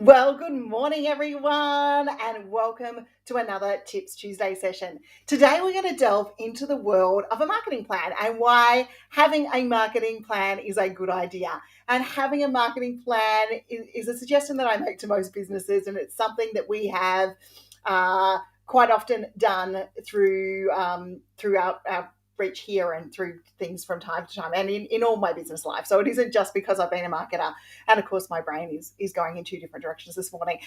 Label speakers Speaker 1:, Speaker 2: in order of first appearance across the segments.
Speaker 1: Well, good morning, everyone, and welcome to another Tips Tuesday session. Today, we're going to delve into the world of a marketing plan and why having a marketing plan is a good idea. And having a marketing plan is a suggestion that I make to most businesses, and it's something that we have quite often done throughout our reach here and through things from time to time and in all my business life. So it isn't just because I've been a marketer. And of course, my brain is going in two different directions this morning.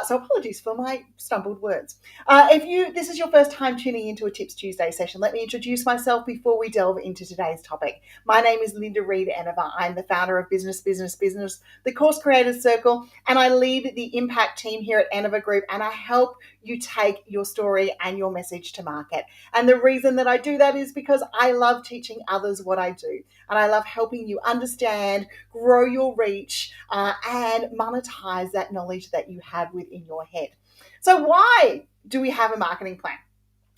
Speaker 1: So apologies for my stumbled words. If this is your first time tuning into a Tips Tuesday session, let me introduce myself before we delve into today's topic. My name is Linda Reed-Enever. I'm the founder of Business, the Course Creators Circle, and I lead the impact team here at Enever Group, and I help you take your story and your message to market. And the reason that I do that is because I love teaching others what I do, and I love helping you understand, grow your reach, and monetize that knowledge that you have within your head. So why do we have a marketing plan?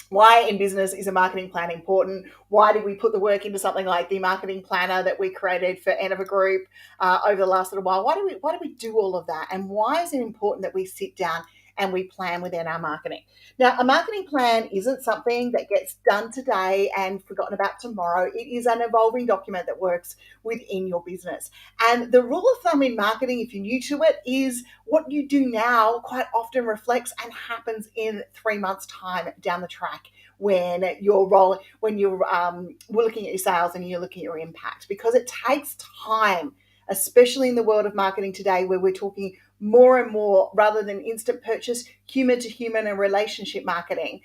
Speaker 1: Why in business is a marketing plan important? Why did we put the work into something like the marketing planner that we created for Enever Group over the last little while? Why do we do all of that? And why is it important that we sit down and we plan within our marketing? Now, a marketing plan isn't something that gets done today and forgotten about tomorrow. It is an evolving document that works within your business. And the rule of thumb in marketing, if you're new to it, is what you do now quite often reflects and happens in 3 months' time down the track when you're looking at your sales and you're looking at your impact, because it takes time, especially in the world of marketing today, where we're talking more and more, rather than instant purchase, human to human and relationship marketing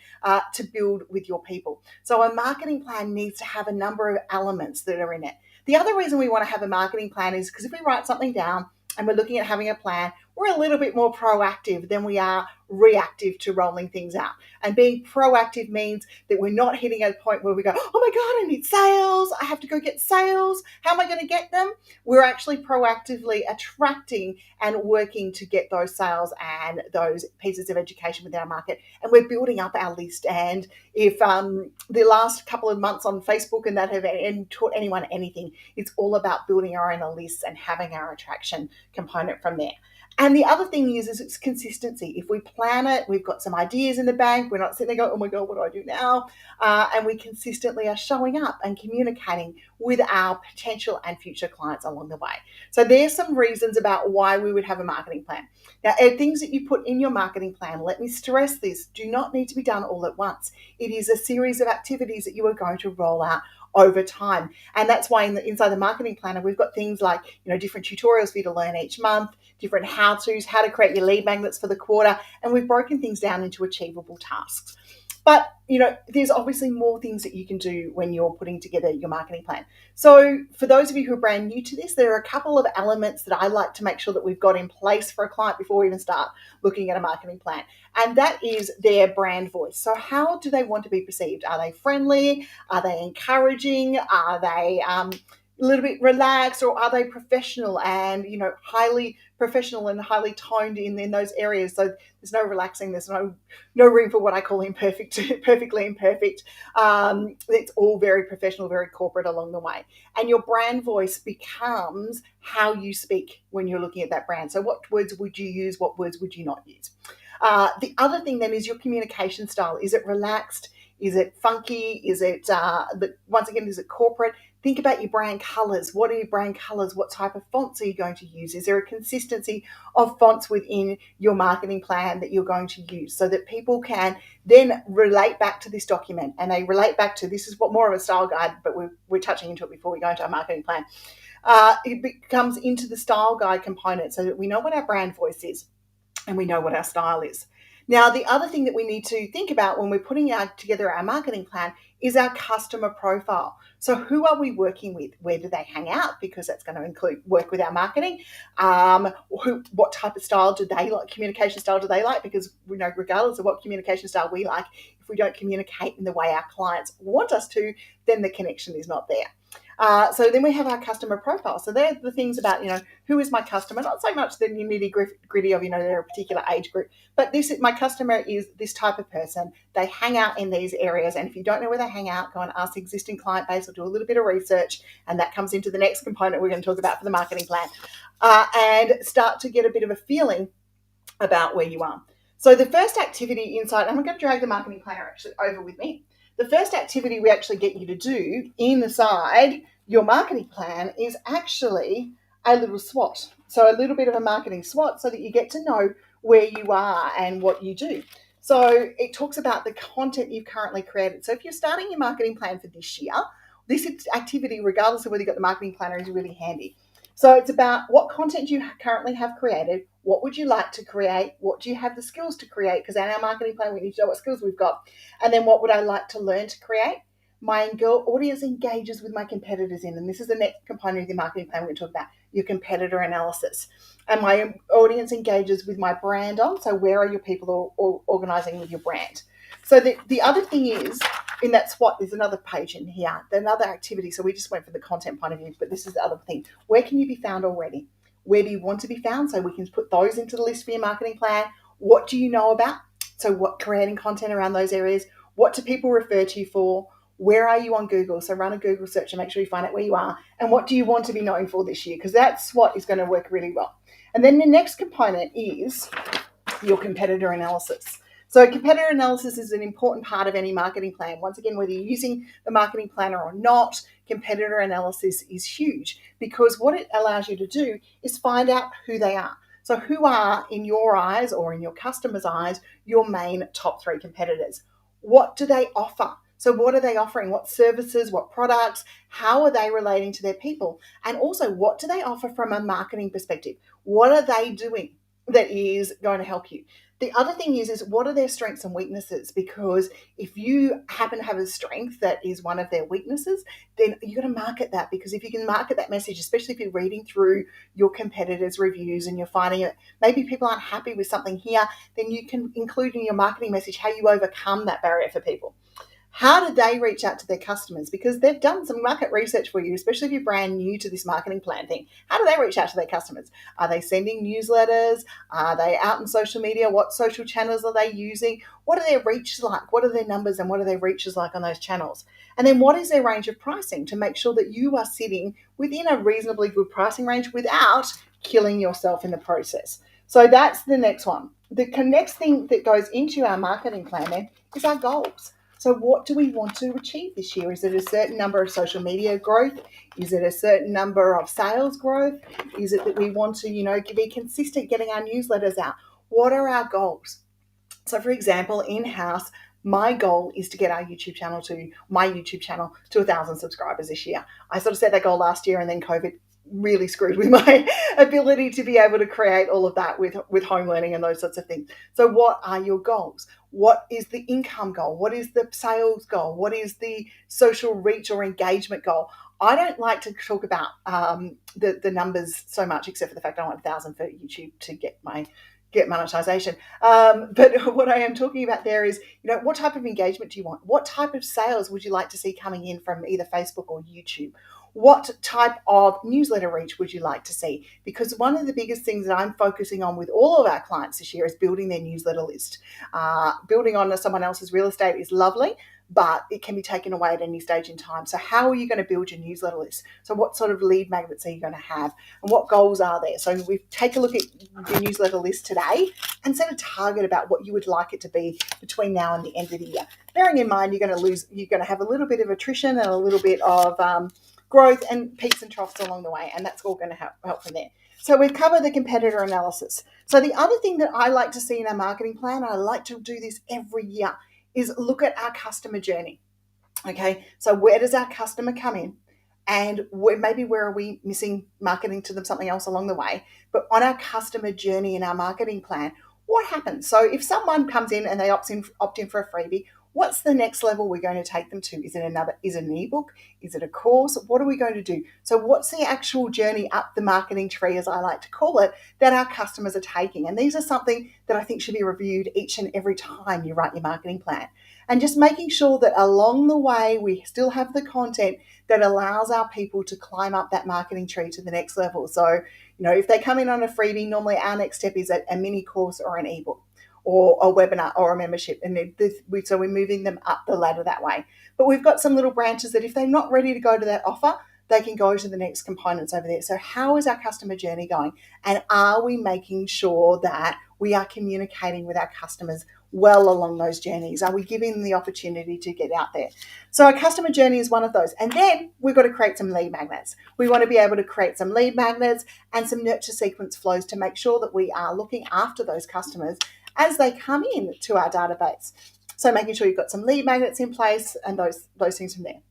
Speaker 1: to build with your people. So a marketing plan needs to have a number of elements that are in it. The other reason we want to have a marketing plan is because if we write something down and we're looking at having a plan, we're a little bit more proactive than we are reactive to rolling things out. And being proactive means that we're not hitting a point where we go, oh my God, I need sales. I have to go get sales. How am I going to get them? We're actually proactively attracting and working to get those sales and those pieces of education within our market. And we're building up our list. And if the last couple of months on Facebook and that have taught anyone anything, it's all about building our own lists and having our attraction component from there. And the other thing is it's consistency. If we plan it, we've got some ideas in the bank. We're not sitting there going, oh my God, what do I do now? And we consistently are showing up and communicating with our potential and future clients along the way. So there's some reasons about why we would have a marketing plan. Now, things that you put in your marketing plan, let me stress this, do not need to be done all at once. It is a series of activities that you are going to roll out over time. And that's why inside the marketing planner, we've got things like, different tutorials for you to learn each month, different how-tos, how to create your lead magnets for the quarter, and we've broken things down into achievable tasks. But, there's obviously more things that you can do when you're putting together your marketing plan. So for those of you who are brand new to this, there are a couple of elements that I like to make sure that we've got in place for a client before we even start looking at a marketing plan. And that is their brand voice. So how do they want to be perceived? Are they friendly? Are they encouraging? Are they a little bit relaxed, or are they professional and highly professional and highly toned in those areas? So there's no relaxing, there's no room for what I call perfectly imperfect. It's all very professional, very corporate along the way. And your brand voice becomes how you speak when you're looking at that brand. So what words would you use? What words would you not use? The other thing then is your communication style. Is it relaxed? Is it funky? Is it, once again, is it corporate? Think about your brand colors. What are your brand colors? What type of fonts are you going to use? Is there a consistency of fonts within your marketing plan that you're going to use so that people can then relate back to this document, and they relate back to, this is what more of a style guide, but we're touching into it before we go into our marketing plan. It becomes into the style guide component so that we know what our brand voice is and we know what our style is. Now, the other thing that we need to think about when we're putting together our marketing plan is our customer profile. So who are we working with? Where do they hang out? Because that's going to include work with our marketing. What type of style do they like? Communication style do they like? Because we know regardless of what communication style we like, if we don't communicate in the way our clients want us to, then the connection is not there. So then we have our customer profile. So they're the things about, who is my customer? Not so much the nitty gritty of, they're a particular age group, but my customer is this type of person. They hang out in these areas. And if you don't know where they hang out, go and ask the existing client base or do a little bit of research. And that comes into the next component we're going to talk about for the marketing plan, and start to get a bit of a feeling about where you are. So the first activity inside, I'm going to drag the marketing planner actually over with me. The first activity we actually get you to do inside your marketing plan is actually a little SWOT. So a little bit of a marketing SWOT so that you get to know where you are and what you do. So it talks about the content you've currently created. So if you're starting your marketing plan for this year, this activity, regardless of whether you've got the marketing planner, is really handy. So it's about what content you currently have created, what would you like to create, what do you have the skills to create, because in our marketing plan we need to know what skills we've got, and then what would I like to learn to create. My audience engages with my competitors in, and this is the next component of the marketing plan we're going to talk about, your competitor analysis. And my audience engages with my brand on, so where are your people organizing with your brand. So the other thing is, in that SWOT, there's another page in here, another activity. So we just went for the content point of view, but this is the other thing. Where can you be found already? Where do you want to be found? So we can put those into the list for your marketing plan. What do you know about? So what, creating content around those areas. What do people refer to you for? Where are you on Google? So run a Google search and make sure you find out where you are. And what do you want to be known for this year? Because that's what is going to work really well. And then the next component is your competitor analysis. So competitor analysis is an important part of any marketing plan. Once again, whether you're using the marketing planner or not, competitor analysis is huge because what it allows you to do is find out who they are. So who are, in your eyes or in your customer's eyes, your main top 3 competitors? What do they offer? So what are they offering? What services, what products, how are they relating to their people? And also, what do they offer from a marketing perspective? What are they doing that is going to help you? The other thing is what are their strengths and weaknesses? Because if you happen to have a strength that is one of their weaknesses, then you're going to market that, because if you can market that message, especially if you're reading through your competitors' reviews and you're finding it, maybe people aren't happy with something here, then you can include in your marketing message how you overcome that barrier for people. How do they reach out to their customers? Because they've done some market research for you, especially if you're brand new to this marketing plan thing. How do they reach out to their customers? Are they sending newsletters? Are they out in social media? What social channels are they using? What are their reaches like? What are their numbers and what are their reaches like on those channels? And then what is their range of pricing to make sure that you are sitting within a reasonably good pricing range without killing yourself in the process? So that's the next one. The next thing that goes into our marketing plan then is our goals. So what do we want to achieve this year? Is it a certain number of social media growth? Is it a certain number of sales growth? Is it that we want to, be consistent getting our newsletters out? What are our goals? So for example, in-house, my goal is to get my YouTube channel to 1,000 subscribers this year. I sort of set that goal last year and then COVID really screwed with my ability to be able to create all of that with home learning and those sorts of things. So what are your goals? What is the income goal? What is the sales goal? What is the social reach or engagement goal? I don't like to talk about the numbers so much, except for the fact I want 1,000 for YouTube to get monetization. But what I am talking about there is, what type of engagement do you want? What type of sales would you like to see coming in from either Facebook or YouTube? What type of newsletter reach would you like to see? Because one of the biggest things that I'm focusing on with all of our clients this year is building their newsletter list. Building on someone else's real estate is lovely, but it can be taken away at any stage in time. So how are you going to build your newsletter list? So what sort of lead magnets are you going to have? And what goals are there? So we take a look at your newsletter list today and set a target about what you would like it to be between now and the end of the year. Bearing in mind you're going to have a little bit of attrition and a little bit of growth and peaks and troughs along the way, and that's all going to help from there. So we've covered the competitor analysis. So the other thing that I like to see in our marketing plan, I like to do this every year, is look at our customer journey. Okay, so where does our customer come in? And where are we missing marketing to them something else along the way? But on our customer journey in our marketing plan, what happens? So if someone comes in and they opt in for a freebie, what's the next level we're going to take them to? Is it an ebook? Is it a course? What are we going to do? So what's the actual journey up the marketing tree, as I like to call it, that our customers are taking? And these are something that I think should be reviewed each and every time you write your marketing plan. And just making sure that along the way, we still have the content that allows our people to climb up that marketing tree to the next level. So, if they come in on a freebie, normally our next step is a mini course or an ebook, or a webinar or a membership. And so we're moving them up the ladder that way. But we've got some little branches that if they're not ready to go to that offer, they can go to the next components over there. So how is our customer journey going? And are we making sure that we are communicating with our customers well along those journeys? Are we giving them the opportunity to get out there? So our customer journey is one of those. And then we've got to create some lead magnets. We want to be able to create some lead magnets and some nurture sequence flows to make sure that we are looking after those customers as they come in to our database. So making sure you've got some lead magnets in place and those things from there.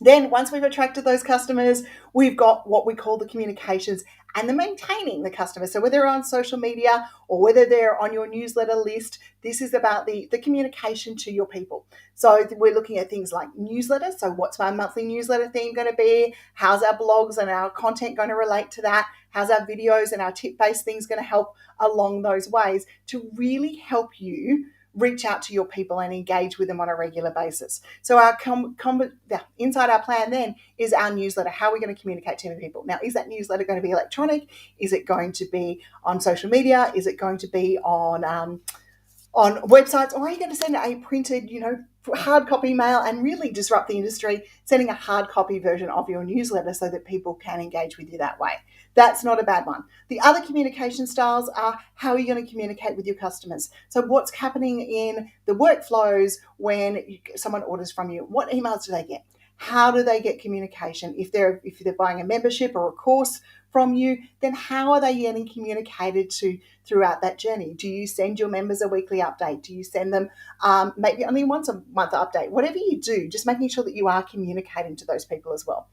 Speaker 1: Then once we've attracted those customers, we've got what we call the communications and the maintaining the customer. So whether they're on social media or whether they're on your newsletter list, this is about the communication to your people. So we're looking at things like newsletters. So what's my monthly newsletter theme going to be? How's our blogs and our content going to relate to that? How's our videos and our tip-based things going to help along those ways to really help you reach out to your people and engage with them on a regular basis. So our inside our plan then is our newsletter. How are we going to communicate to people? Now, is that newsletter going to be electronic? Is it going to be on social media? Is it going to be on websites, or are you going to send a printed, hard copy mail and really disrupt the industry, sending a hard copy version of your newsletter so that people can engage with you that way? That's not a bad one. The other communication styles are how are you going to communicate with your customers? So what's happening in the workflows when someone orders from you? What emails do they get? How do they get communication? If they're buying a membership or a course from you, then how are they getting communicated to throughout that journey? Do you send your members a weekly update? Do you send them maybe only once a month update? Whatever you do, just making sure that you are communicating to those people as well.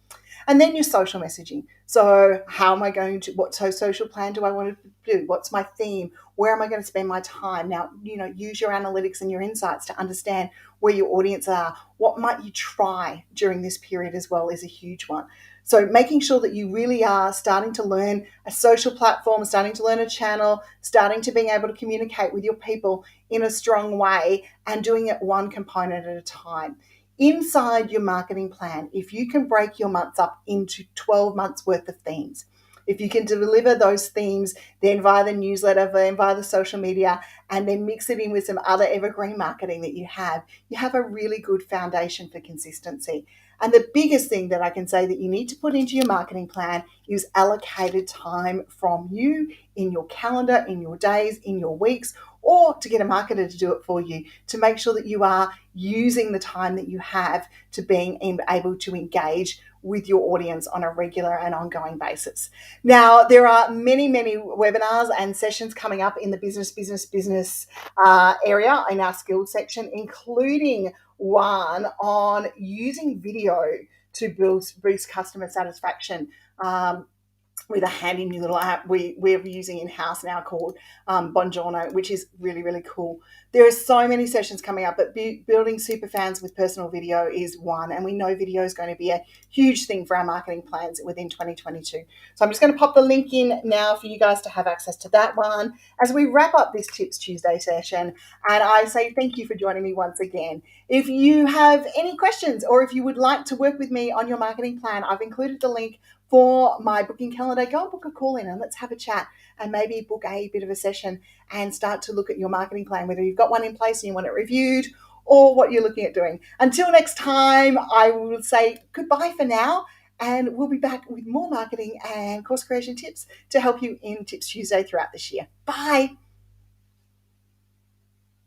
Speaker 1: And then your social messaging. So how am I going to, what social plan do I want to do? What's my theme? Where am I going to spend my time? Now, use your analytics and your insights to understand where your audience are. What might you try during this period as well is a huge one. So making sure that you really are starting to learn a social platform, starting to learn a channel, starting to being able to communicate with your people in a strong way and doing it one component at a time. Inside your marketing plan, if you can break your months up into 12 months worth of themes, if you can deliver those themes then via the newsletter, then via the social media, and then mix it in with some other evergreen marketing that you have a really good foundation for consistency. And the biggest thing that I can say that you need to put into your marketing plan is allocated time from you in your calendar, in your days, in your weeks, or to get a marketer to do it for you, to make sure that you are using the time that you have to being able to engage with your audience on a regular and ongoing basis. Now, there are many, many webinars and sessions coming up in the business area in our skills section, including one on using video to boost customer satisfaction. With a handy new little app we're using in-house now called Bongiorno, which is really, really cool. There are so many sessions coming up, but building super fans with personal video is one, and we know video is going to be a huge thing for our marketing plans within 2022. So I'm just going to pop the link in now for you guys to have access to that one as we wrap up this Tips Tuesday session. And I say thank you for joining me once again. If you have any questions or if you would like to work with me on your marketing plan, I've included the link for my booking calendar. Go and book a call in and let's have a chat and maybe book a bit of a session and start to look at your marketing plan, whether you've got one in place and you want it reviewed or what you're looking at doing. Until next time, I will say goodbye for now, and we'll be back with more marketing and course creation tips to help you in Tips Tuesday throughout this year. Bye.